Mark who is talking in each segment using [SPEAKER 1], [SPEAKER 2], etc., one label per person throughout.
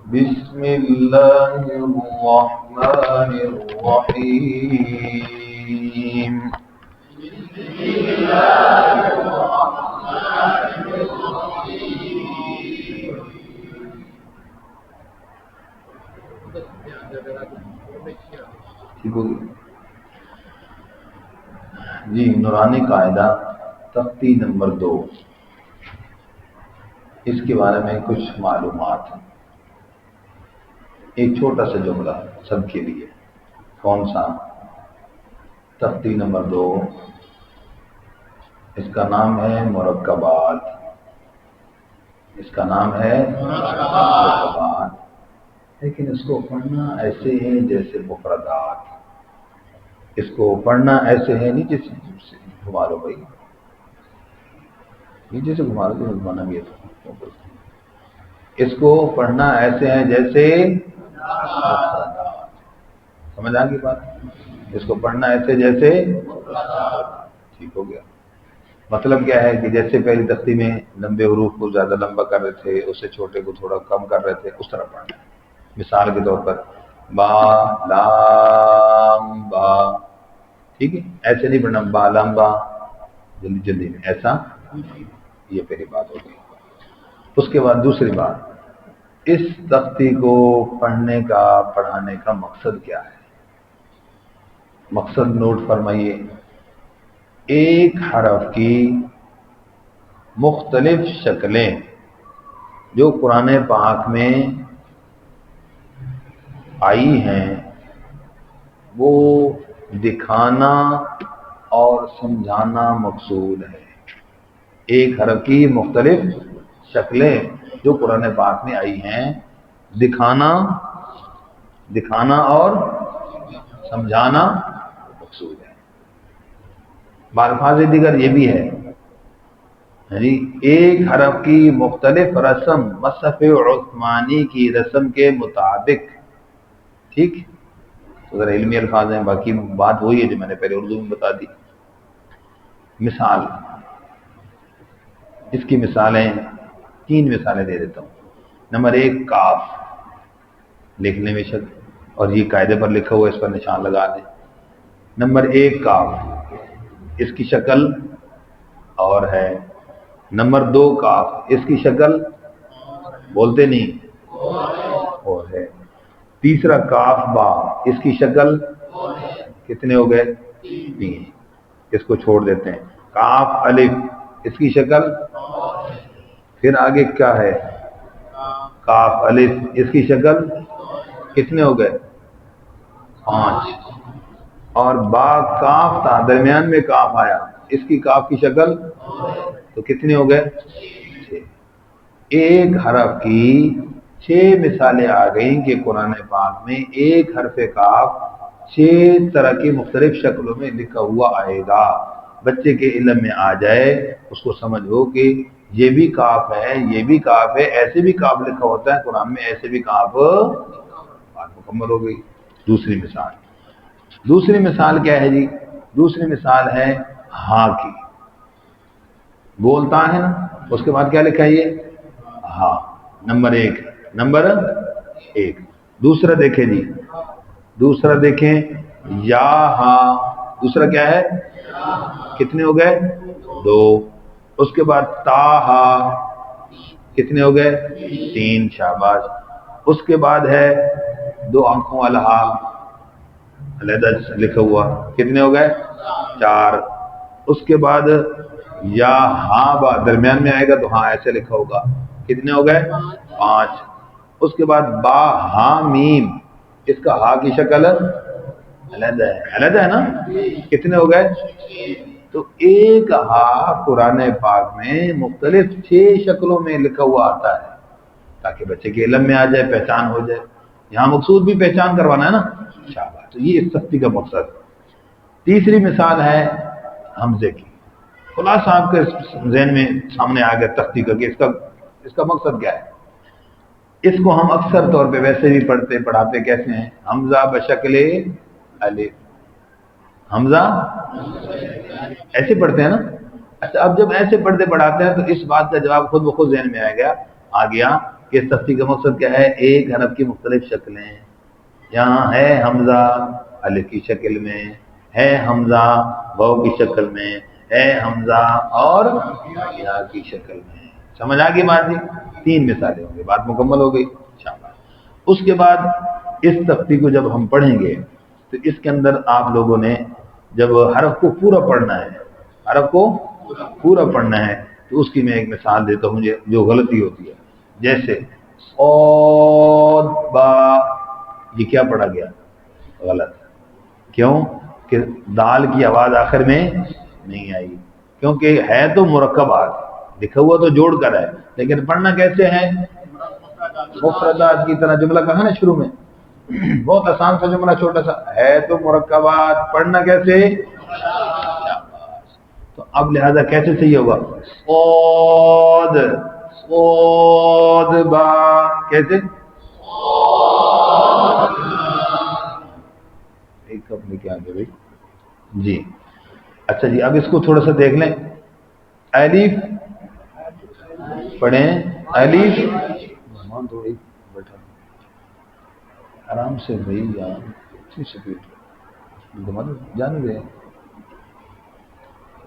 [SPEAKER 1] بسم الله الرحمن الرحيم. ٹھیک ہوگی جی. نورانی قاعدہ تختی نمبر 2. اس کے بارے میں کچھ معلومات ہیں. ایک چھوٹا سا جملہ سب کے لیے. کون سا؟ تختی نمبر 2. اس کا نام ہے مرکبات. اس کا نام ہے مرکبات، لیکن اس کو پڑھنا ایسے ہے جیسے مفردات. اس کو پڑھنا ایسے ہے نہیں جیسے گھما لو بھائی، نیچے سے گھما لو تو گھمانا بھی ہے. اس کو پڑھنا ایسے ہے جیسے مفردات. سمجھ آ گئی بات؟ اس کو پڑھنا ایسے جیسے ٹھیک ہو گیا. مطلب کیا ہے کہ جیسے پہلی تختی میں لمبے حروف کو زیادہ لمبا کر رہے تھے، اس سے چھوٹے کو تھوڑا کم کر رہے تھے، اس طرح پڑھنا ہے. مثال کے طور پر با لام با، ٹھیک ہے؟ ایسے نہیں پڑھنا با لام با جلدی جلدی میں، ایسا. یہ پہلی بات ہو گئی. اس کے بعد دوسری بات، اس تختی کو پڑھنے کا پڑھانے کا مقصد کیا ہے؟ مقصد نوٹ فرمائیے. ایک حرف کی مختلف شکلیں جو قرآن پاک میں آئی ہیں وہ دکھانا اور سمجھانا مقصود ہے. ایک حرف کی مختلف شکلیں جو قرآن پاک میں آئی ہیں دکھانا اور سمجھانا مقصود ہے. بالفاظ دیگر یہ بھی ہے، یعنی ایک حرف کی مختلف رسم مصحف عثمانی کی رسم کے مطابق. ٹھیک، تو ذرا علمی الفاظ ہیں، باقی بات وہی ہے جو میں نے پہلے اردو میں بتا دی. مثال، اس کی مثالیں 3 مثالیں دے دیتا ہوں. نمبر 1 کاف. لکھنے میں شک، اور یہ قاعدے پر لکھا ہوا، اس پر نشان لگا دیں. نمبر 1 کاف، اس کی شکل اور ہے. نمبر 2 کاف، اس کی شکل بولتے نہیں اور ہے. تیسرا کاف با، اس کی شکل کتنے ہو گئے؟ 3. اس کو چھوڑ دیتے ہیں. کاف الف، اس کی شکل، پھر آگے کیا ہے؟ کاف الف، اس کی شکل کتنے ہو گئے؟ 5. اور با کاف تھا، درمیان میں کاف آیا، اس کی کاف کی شکل تو کتنے ہو گئے؟ 6. ایک حرف کی 6 مثالیں آ گئیں کہ قرآن پاک میں ایک حرف کاف 6 طرح کی مختلف شکلوں میں لکھا ہوا آئے گا. بچے کے علم میں آ جائے، اس کو سمجھ ہو کہ یہ بھی کاف ہے، یہ بھی کاف ہے، ایسے بھی کاف لکھا ہوتا ہے قرآن میں، ایسے بھی کاف. بات مکمل ہو گئی. دوسری مثال کیا ہے جی؟ دوسری مثال ہے ہاں کی. بولتا ہے نا، اس کے بعد کیا لکھا ہے؟ یہ ہاں. نمبر 1. دوسرا دیکھیں جی، دوسرا دیکھیں یا ہاں. دوسرا کیا ہے؟ کتنے ہو گئے؟ 2. اس کے بعد تا ہا، کتنے ہو گئے؟ 3. شاباش. اس کے بعد ہے 2 آنکھوں والا ہا، علیحدہ لکھا ہوا، کتنے ہو گئے؟ 4. اس کے بعد یا ہاں با درمیان میں آئے گا تو ہاں ایسے لکھا ہوگا، کتنے ہو گئے؟ 5. اس کے بعد با ہاں میم، اس کا ہا کی شکل علیحدہ ہے نا، کتنے ہو گئے؟ تو ایک ہا قرآن پاک میں مختلف 6 شکلوں میں لکھا ہوا آتا ہے تاکہ بچے کے علم میں آ جائے، پہچان ہو جائے. یہاں مقصود بھی پہچان کروانا ہے نا. شاباش. تو یہ اس تختی کا مقصد. تیسری مثال ہے حمزے کی. خلاصہ آپ کے ذہن میں سامنے آ گیا تختی کا کہ اس کا مقصد کیا ہے. اس کو ہم اکثر طور پہ ویسے بھی پڑھاتے کیسے ہیں؟ حمزہ بشکل الف. حمزہ ایسے پڑھتے ہیں نا. اچھا، اب جب ایسے پڑھتے پڑھاتے ہیں تو اس بات کا جواب خود بخود ذہن میں آ گیا کہ اس تفصیل کا مقصد کیا ہے؟ ایک حرف کی مختلف شکلیں، یہاں ہے حمزہ الف کی شکل میں، ہے حمزہ واو کی شکل میں، ہے حمزہ اور یا کی شکل میں. سمجھ آ گئی بات جی؟ 3 مثالیں ہوں گی، بات مکمل ہو گئی انشاءاللہ. اس کے بعد اس تفصیل کو جب ہم پڑھیں گے تو اس کے اندر آپ لوگوں نے جب حرف کو پورا پڑھنا ہے، حرف کو پورا پڑھنا ہے تو اس کی میں ایک مثال دیتا ہوں جو غلطی ہوتی ہے. جیسے صاد با، یہ کیا پڑھا گیا؟ غلط. کیوں؟ کہ دال کی آواز آخر میں نہیں آئی، کیونکہ ہے تو مرکبات، لکھا ہوا تو جوڑ کر ہے، لیکن پڑھنا کیسے ہے؟ مفردات کی طرح. جملہ کہا نا شروع میں، بہت آسان سا جملہ، چھوٹا سا ہے تو مرکبات، پڑھنا کیسے؟ تو اب لہذا کیسے صحیح ہوگا؟ صاد صاد با، کیسے؟ ایک کپ لے کے آگے بھائی جی. اچھا جی، اب اس کو تھوڑا سا دیکھ لیں. الف پڑھیں، الف تھوڑی بیٹھا آرام سے بھائی، یار جانے دے.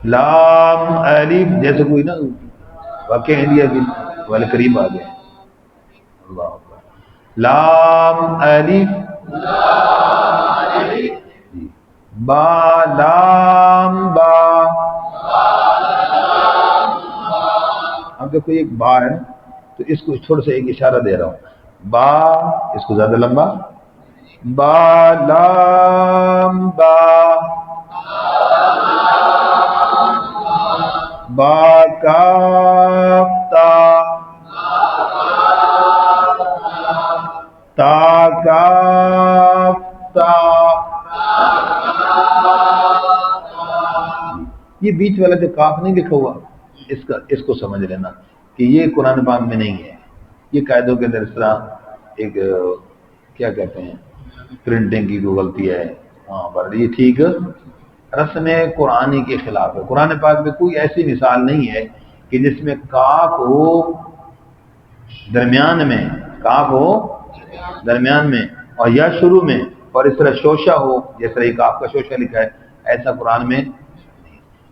[SPEAKER 1] لام الف، جیسے کوئی نا واقع انڈیا کی والے قریب آ گئے. اللہ اکبر. لام الف جی. با لام با، اب دیکھو ایک با ہے نا، تو اس کو تھوڑا سا ایک اشارہ دے رہا ہوں. با، اس کو زیادہ لمبا، با لام با، با کاف تا، تا کاف تا. یہ بیچ والا جو کاف نہیں لکھا ہوا، اس کو سمجھ لینا کہ یہ قرآن پاک میں نہیں ہے. یہ قاعدوں کے اندر اس طرح ایک کیا کہتے ہیں، پرنٹنگ کی کوئی غلطی ہے. ہاں، پر یہ ٹھیک رسم قرآنی کے خلاف ہے. قرآن پاک میں کوئی ایسی مثال نہیں ہے کہ جس میں کاف ہو درمیان میں، کاف ہو درمیان میں اور یا شروع میں، اور اس طرح شوشہ ہو جس طرح یہ کاف کا شوشہ لکھا ہے، ایسا قرآن میں.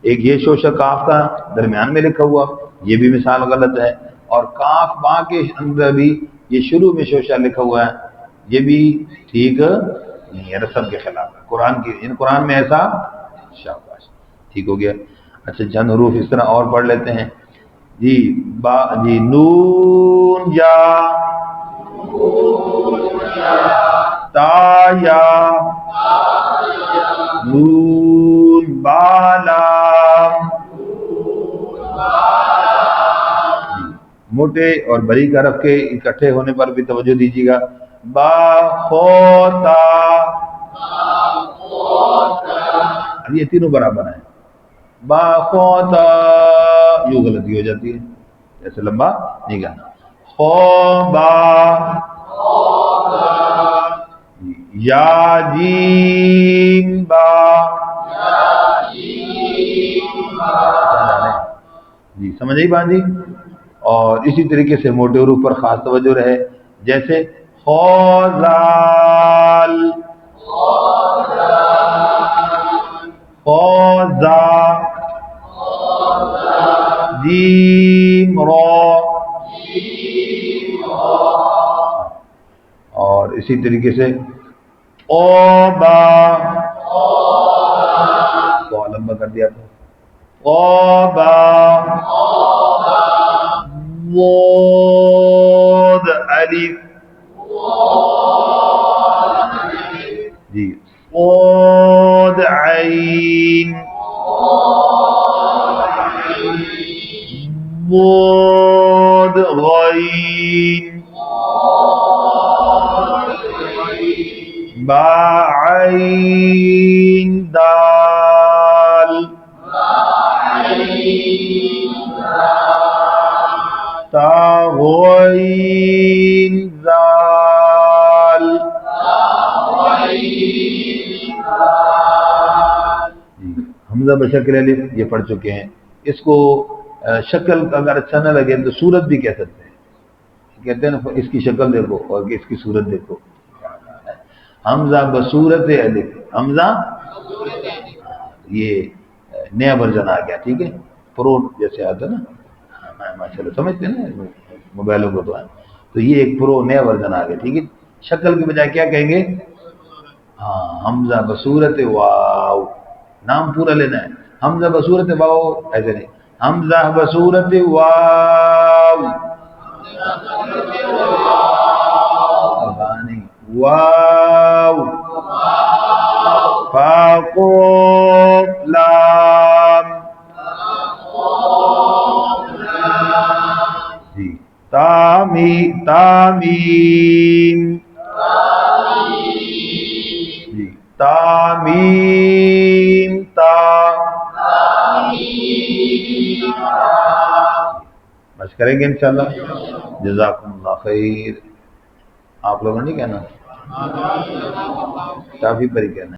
[SPEAKER 1] ایک یہ شوشہ کاف کا درمیان میں لکھا ہوا، یہ بھی مثال غلط ہے. اور کاف با کے اندر بھی یہ شروع میں شوشہ لکھا ہوا ہے، یہ بھی ٹھیک نہیں ہے، رسم کے خلاف ہے. قرآن میں ایسا شاباش، ٹھیک ہو گیا. اچھا، چند حروف اس طرح اور پڑھ لیتے ہیں جی. با جی، نون یا، تا یا، نون بالا. موٹے اور باریک حرف کے اکٹھے ہونے پر بھی توجہ دیجیے گا. با خوتا، یہ تینوں برابر ہیں. با خوتا، یوں غلطی ہو جاتی ہے، ایسے لمبا نہیں کہنا. خو با، یا جیم با جی. سمجھ آئی بات جی؟ اور اسی طریقے سے موٹے حروف پر خاص توجہ رہے، جیسے خوزال، خوزا، جیم رو. اور اسی طریقے سے اوبا، کو لمبا کر دیا تھا. اوبا، وود الف جی. وود عین، وود غین، با عین دال، تا غین زال. حمزہ بشکل الف یہ پڑھ چکے ہیں. اس کو شکل اگر اچھا نہ لگے تو صورت بھی کہہ سکتے ہیں. ٹھیک کہتے ہیں نا اس کی شکل دیکھو اور اس کی صورت دیکھو. حمزہ بصورت الف، حمزہ یہ نیا ورژن آ گیا. ٹھیک ہے، پرو جیسے آتا ہے نا، ماشاء اللہ سمجھتے ہیں نا موبائلوں کو. تو یہ ایک پرو نیا ورژن آ گیا. ٹھیک ہے، شکل کے بجائے کیا کہیں گے؟ ہاں، حمزہ بصورت واو، نام پورا لینا ہے. حمزہ بصورت واو ایسے نہیں، حمزہ بصورت واو، نہیں، واو فاقوف لام جی، تامیم جی، تامیم تا. بس کریں گے انشاءاللہ. جزاکم اللہ خیر. آپ لوگوں نے نہیں کہنا، کافی پر ہی کہنا ہے.